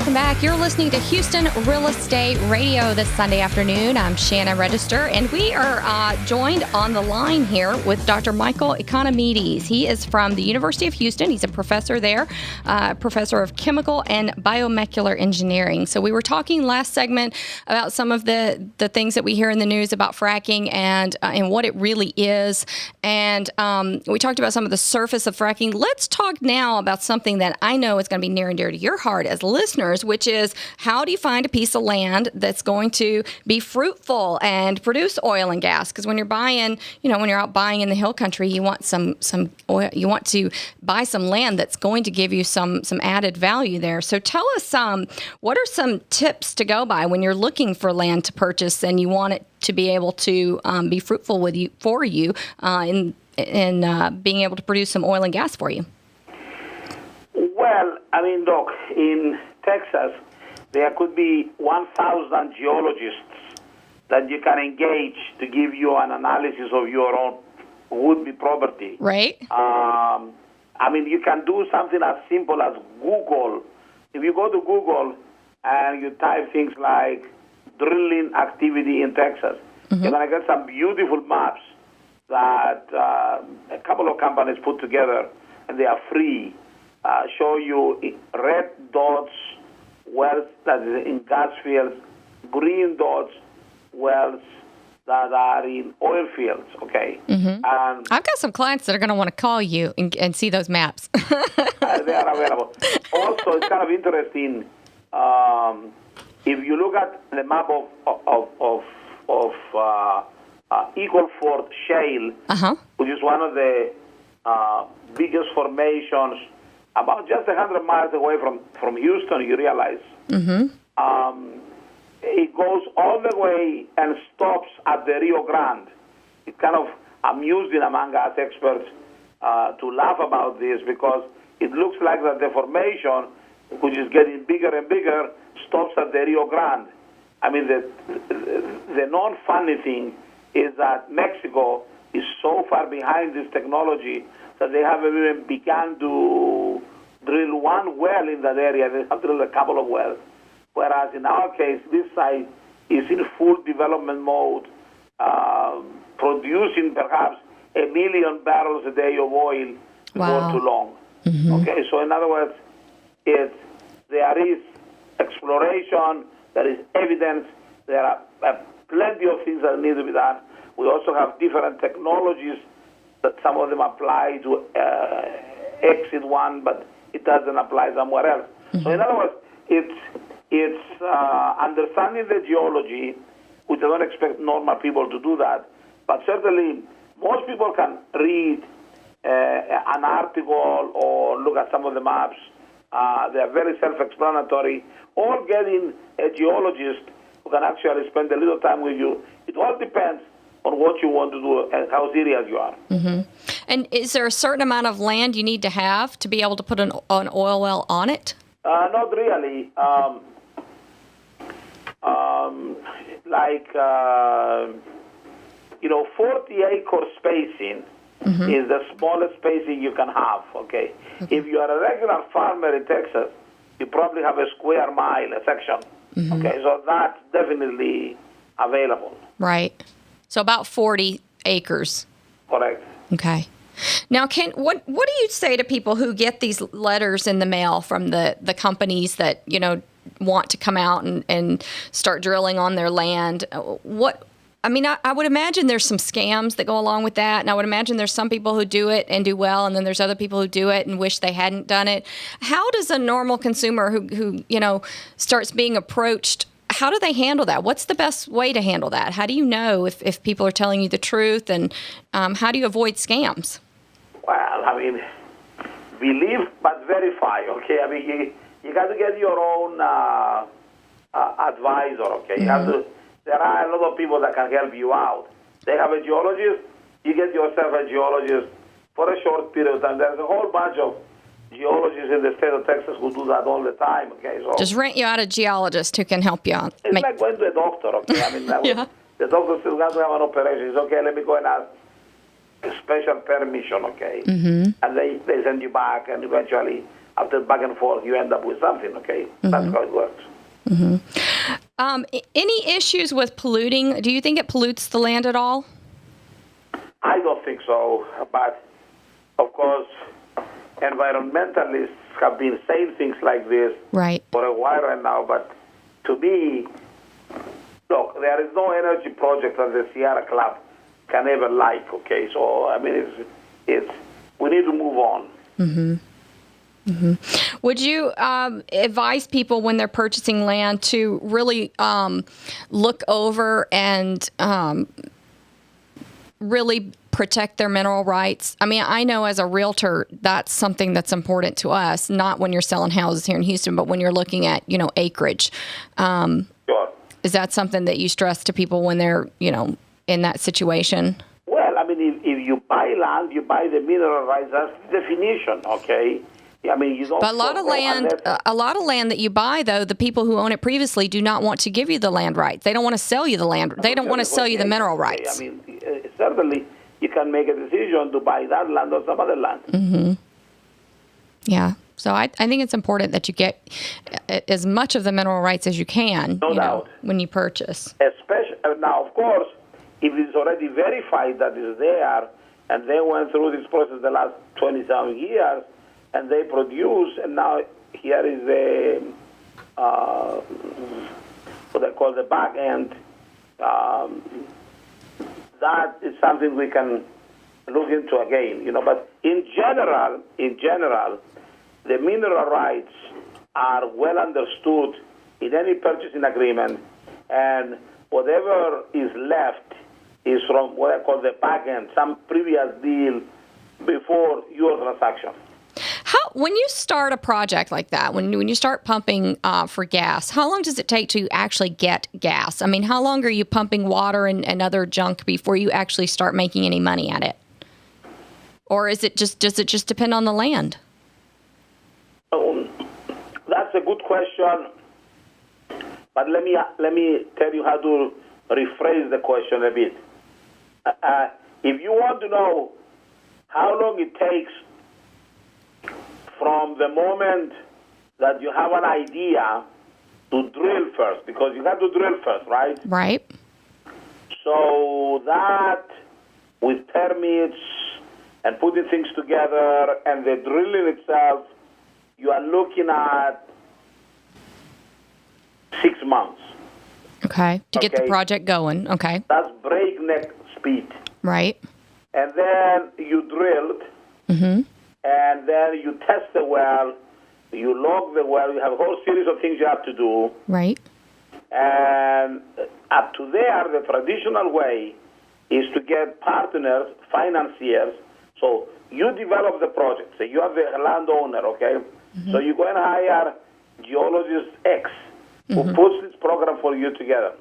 welcome back. You're listening to Houston Real Estate Radio this Sunday afternoon. I'm Shannon Register, and we are joined on the line here with Dr. Michael Economides. He is from the University of Houston. He's a professor there, professor of chemical and biomolecular engineering. So we were talking last segment about some of the things that we hear in the news about fracking and what it really is. And we talked about some of the surface of fracking. Let's talk now about something that I know is going to be near and dear to your heart as listeners, which is how do you find a piece of land that's going to be fruitful and produce oil and gas? Because when you're buying, when you're out buying in the hill country, you want some oil, you want to buy some land that's going to give you some added value there. So tell us what are some tips to go by when you're looking for land to purchase and you want it to be able to be fruitful for you in being able to produce some oil and gas for you? Well, Doc, in Texas, there could be 1,000 geologists that you can engage to give you an analysis of your own would-be property. Right. You can do something as simple as Google. If you go to Google and you type things like drilling activity in Texas, you're going to get some beautiful maps that a couple of companies put together, and they are free. Show you red dots, wells that is in gas fields, green dots, wells that are in oil fields, okay? And I've got some clients that are going to want to call you and see those maps. They are available. Also, it's kind of interesting. If you look at the map of Eagle Ford Shale, which is one of the biggest formations, about just 100 miles away from Houston, you realize. It goes all the way and stops at the Rio Grande. It's kind of amusing among us experts to laugh about this because it looks like that the formation, which is getting bigger and bigger, stops at the Rio Grande. The non-funny thing is that Mexico is so far behind this technology that they haven't even begun to drill one well in that area. They have drilled a couple of wells. Whereas in our case, this site is in full development mode, producing perhaps 1 million barrels a day of oil before too long. Okay, so in other words, there is exploration, there is evidence, there are plenty of things that need to be done. We also have different technologies that some of them apply to exit one, but it doesn't apply somewhere else. So in other words, it's understanding the geology, which I don't expect normal people to do that, but certainly most people can read an article or look at some of the maps. They are very self-explanatory, or getting a geologist who can actually spend a little time with you. It all depends on what you want to do and how serious you are. And is there a certain amount of land you need to have to be able to put an oil well on it? Not really. 40-acre spacing is the smallest spacing you can have, okay? If you are a regular farmer in Texas, you probably have a square mile, a section, okay? So that's definitely available. Right. So about 40 acres. Correct. Okay. Now, what do you say to people who get these letters in the mail from the companies that, want to come out and start drilling on their land? I would imagine there's some scams that go along with that, and I would imagine there's some people who do it and do well, and then there's other people who do it and wish they hadn't done it. How does a normal consumer who starts being approached, how do they handle that? What's the best way to handle that? How do you know if people are telling you the truth, and how do you avoid scams? Well, believe but verify, okay? You got to get your own advisor, okay? You have to. There are a lot of people that can help you out. They have a geologist. You get yourself a geologist for a short period of time. There's a whole bunch of geologists in the state of Texas who do that all the time, okay? So just rent you out a geologist who can help you out. It's like going to a doctor, okay? The doctor still got to have an operation. It's okay, let me go and ask a special permission, okay? And they send you back, and eventually after back and forth, you end up with something, okay? That's how it works. Any issues with polluting? Do you think it pollutes the land at all? I don't think so, but of course, environmentalists have been saying things like this for a while right now, but to me, look, there is no energy project that the Sierra Club can ever like, okay? So, I mean, it's we need to move on. Would you advise people when they're purchasing land to really look over and really protect their mineral rights? I mean, I know as a realtor, that's something that's important to us, not when you're selling houses here in Houston, but when you're looking at, acreage. Sure. Is that something that you stress to people when they're, in that situation? Well, I mean, if you buy land, you buy the mineral rights. That's the definition, okay? I mean, you don't. But a lot of land that you buy, though, the people who own it previously do not want to give you the land rights. They don't want to sell you the land. They don't want to sell you the mineral rights. I mean, certainly you can make a decision to buy that land or some other land. Yeah. So I think it's important that you get as much of the mineral rights as you can. No doubt. When you purchase. Especially now, of course, if it's already verified that it's there, and they went through this process the last 20-some years. And they produce, and now here is the what they call the back end. That is something we can look into again, But in general, the mineral rights are well understood in any purchasing agreement, and whatever is left is from what I call the back end, some previous deal before your transaction. When you start a project like that, when you start pumping for gas, how long does it take to actually get gas? I mean, how long are you pumping water and other junk before you actually start making any money at it? Or does it just depend on the land? That's a good question. But let me tell you how to rephrase the question a bit. If you want to know how long it takes from the moment that you have an idea to drill first, because you have to drill first, right? Right. So that with permits and putting things together and the drilling itself, you are looking at 6 months. Okay. To get the project going. Okay. That's breakneck speed. Right. And then you drilled. And then you test the well, you log the well, you have a whole series of things you have to do. Right. And up to there, the traditional way is to get partners, financiers. So you develop the project. So you are the landowner, okay? So you go and hire geologist X who puts this program for you together.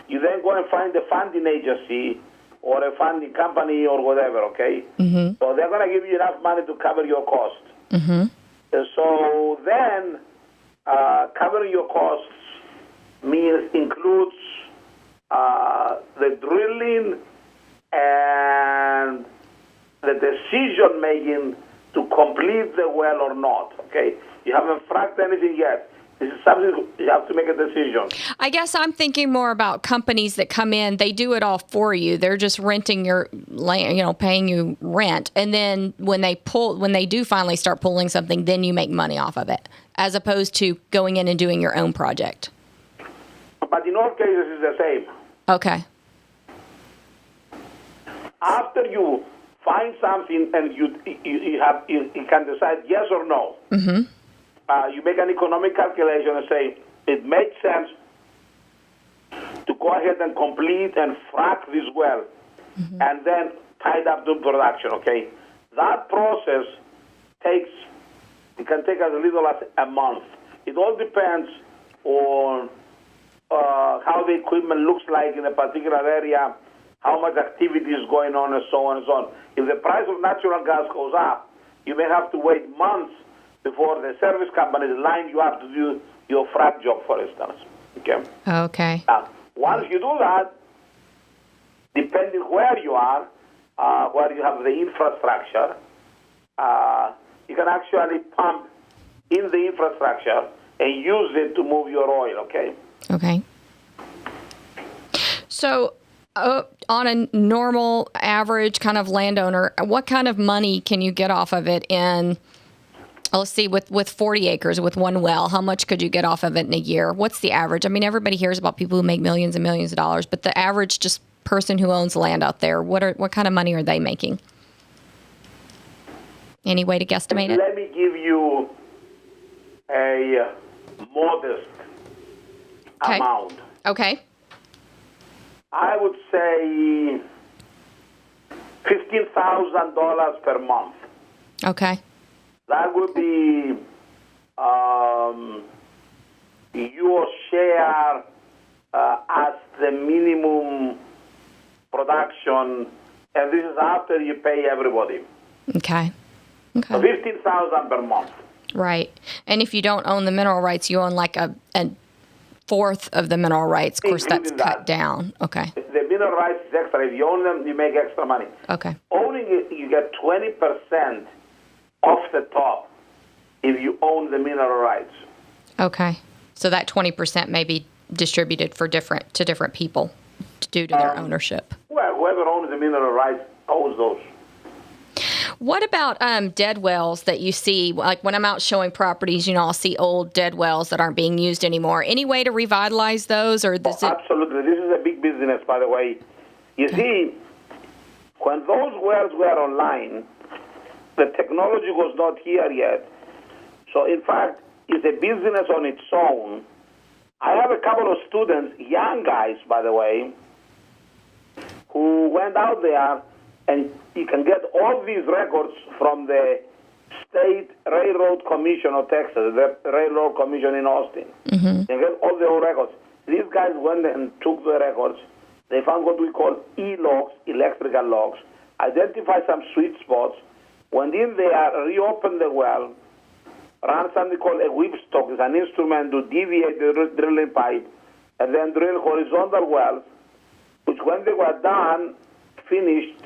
You then go and find the funding agency or a funding company or whatever, okay? So they're going to give you enough money to cover your cost. So then covering your costs includes the drilling and the decision-making to complete the well or not, okay? You haven't fracked anything yet. This is something you have to make a decision. I guess I'm thinking more about companies that come in. They do it all for you. They're just renting your land, paying you rent. And then when they do finally start pulling something, then you make money off of it, as opposed to going in and doing your own project. But in all cases, it's the same. Okay. After you find something and you can decide yes or no. You make an economic calculation and say, it makes sense to go ahead and complete and frack this well and then tie it up to production, okay? That process can take as little as a month. It all depends on how the equipment looks like in a particular area, how much activity is going on, and so on and so on. If the price of natural gas goes up, you may have to wait months before the service companies line you up to do your frac job, for instance. Okay? Now, once you do that, depending where you are, where you have the infrastructure, you can actually pump in the infrastructure and use it to move your oil, okay? Okay. So on a normal, average kind of landowner, what kind of money can you get off of it in, let's see, with 40 acres, with one well, how much could you get off of it in a year? What's the average? I mean, everybody hears about people who make millions and millions of dollars, but the average just person who owns land out there, what kind of money are they making? Any way to guesstimate it? Let me give you a modest amount. Okay. I would say $15,000 per month. Okay. That would be your share as the minimum production, and this is after you pay everybody. Okay. So $15,000 per month. Right. And if you don't own the mineral rights, you own like a fourth of the mineral rights. Of course, that's cut down. Okay. The mineral rights is extra. If you own them, you make extra money. Okay. Owning it, you get 20% off the top if you own the mineral rights. Okay. So that 20% may be distributed to different people due to their ownership. Well, whoever owns the mineral rights owns those. What about dead wells that you see? Like when I'm out showing properties, I'll see old dead wells that aren't being used anymore. Any way to revitalize those, or Absolutely. This is a big business, by the way. You see, when those wells were online, the technology was not here yet. So, in fact, it's a business on its own. I have a couple of students, young guys, by the way, who went out there, and you can get all these records from the State Railroad Commission of Texas, the Railroad Commission in Austin. Mm-hmm. You can get all the old records. These guys went and took the records. They found what we call E-logs, electrical logs, identified some sweet spots, went in there, reopened the well, ran something called a whipstock. It's an instrument to deviate the drilling pipe, and then drill horizontal wells, which when they were done, finished,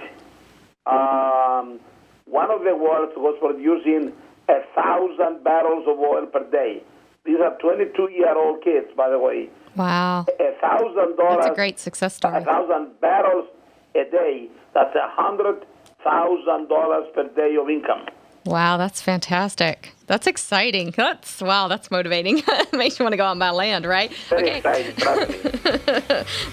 one of the wells was producing 1,000 barrels of oil per day. These are 22-year-old kids, by the way. Wow. $1,000. That's a great success story. 1,000 barrels a day. That's $100,000 per day of income. Wow, that's fantastic. That's exciting. That's motivating. Makes you want to go out and buy land, right? Very exciting.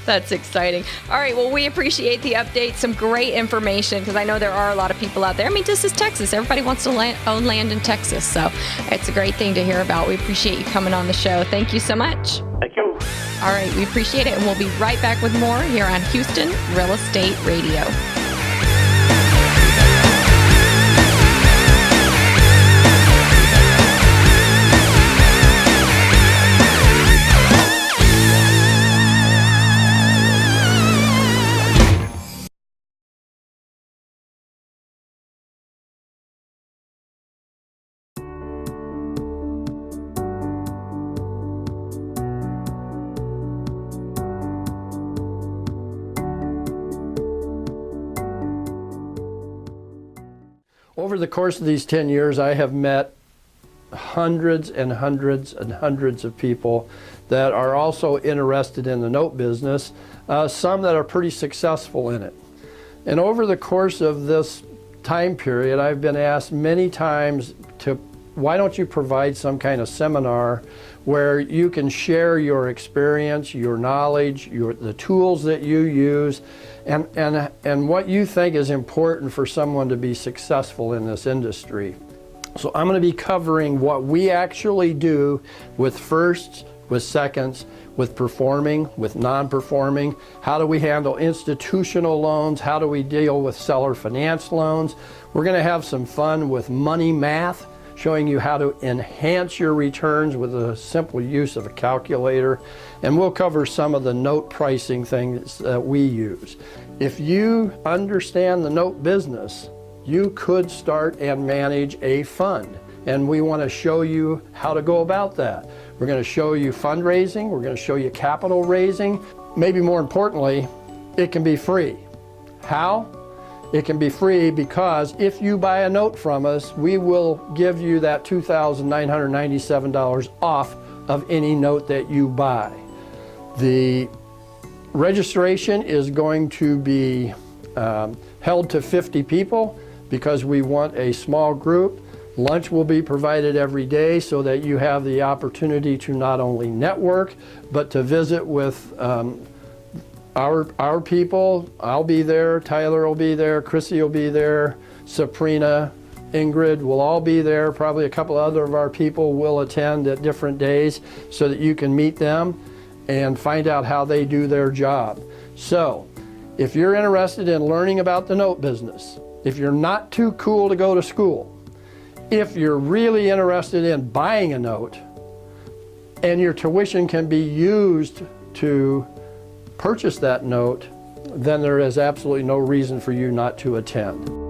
That's exciting. All right, well, we appreciate the update. Some great information, because I know there are a lot of people out there. I mean, this is Texas. Everybody wants to own land in Texas, so it's a great thing to hear about. We appreciate you coming on the show. Thank you so much. Thank you. All right, we appreciate it, and we'll be right back with more here on Houston Real Estate Radio. Over the course of these 10 years, I have met hundreds and hundreds and hundreds of people that are also interested in the note business, some that are pretty successful in it. And over the course of this time period, I've been asked many times why don't you provide some kind of seminar where you can share your experience, your knowledge, the tools that you use, and what you think is important for someone to be successful in this industry. So I'm going to be covering what we actually do with firsts, with seconds, with performing, with non-performing. How do we handle institutional loans? How do we deal with seller finance loans? We're going to have some fun with money math, showing you how to enhance your returns with a simple use of a calculator. And we'll cover some of the note pricing things that we use. If you understand the note business, you could start and manage a fund. And we want to show you how to go about that. We're going to show you fundraising, we're going to show you capital raising. Maybe more importantly, it can be free. How? It can be free because if you buy a note from us, we will give you that $2,997 off of any note that you buy. The registration is going to be held to 50 people because we want a small group. Lunch will be provided every day so that you have the opportunity to not only network, but to visit with our people. I'll be there, Tyler will be there, Chrissy will be there, Sabrina, Ingrid will all be there. Probably a couple other of our people will attend at different days so that you can meet them and find out how they do their job. So, if you're interested in learning about the note business, if you're not too cool to go to school, if you're really interested in buying a note, and your tuition can be used to purchase that note, then there is absolutely no reason for you not to attend.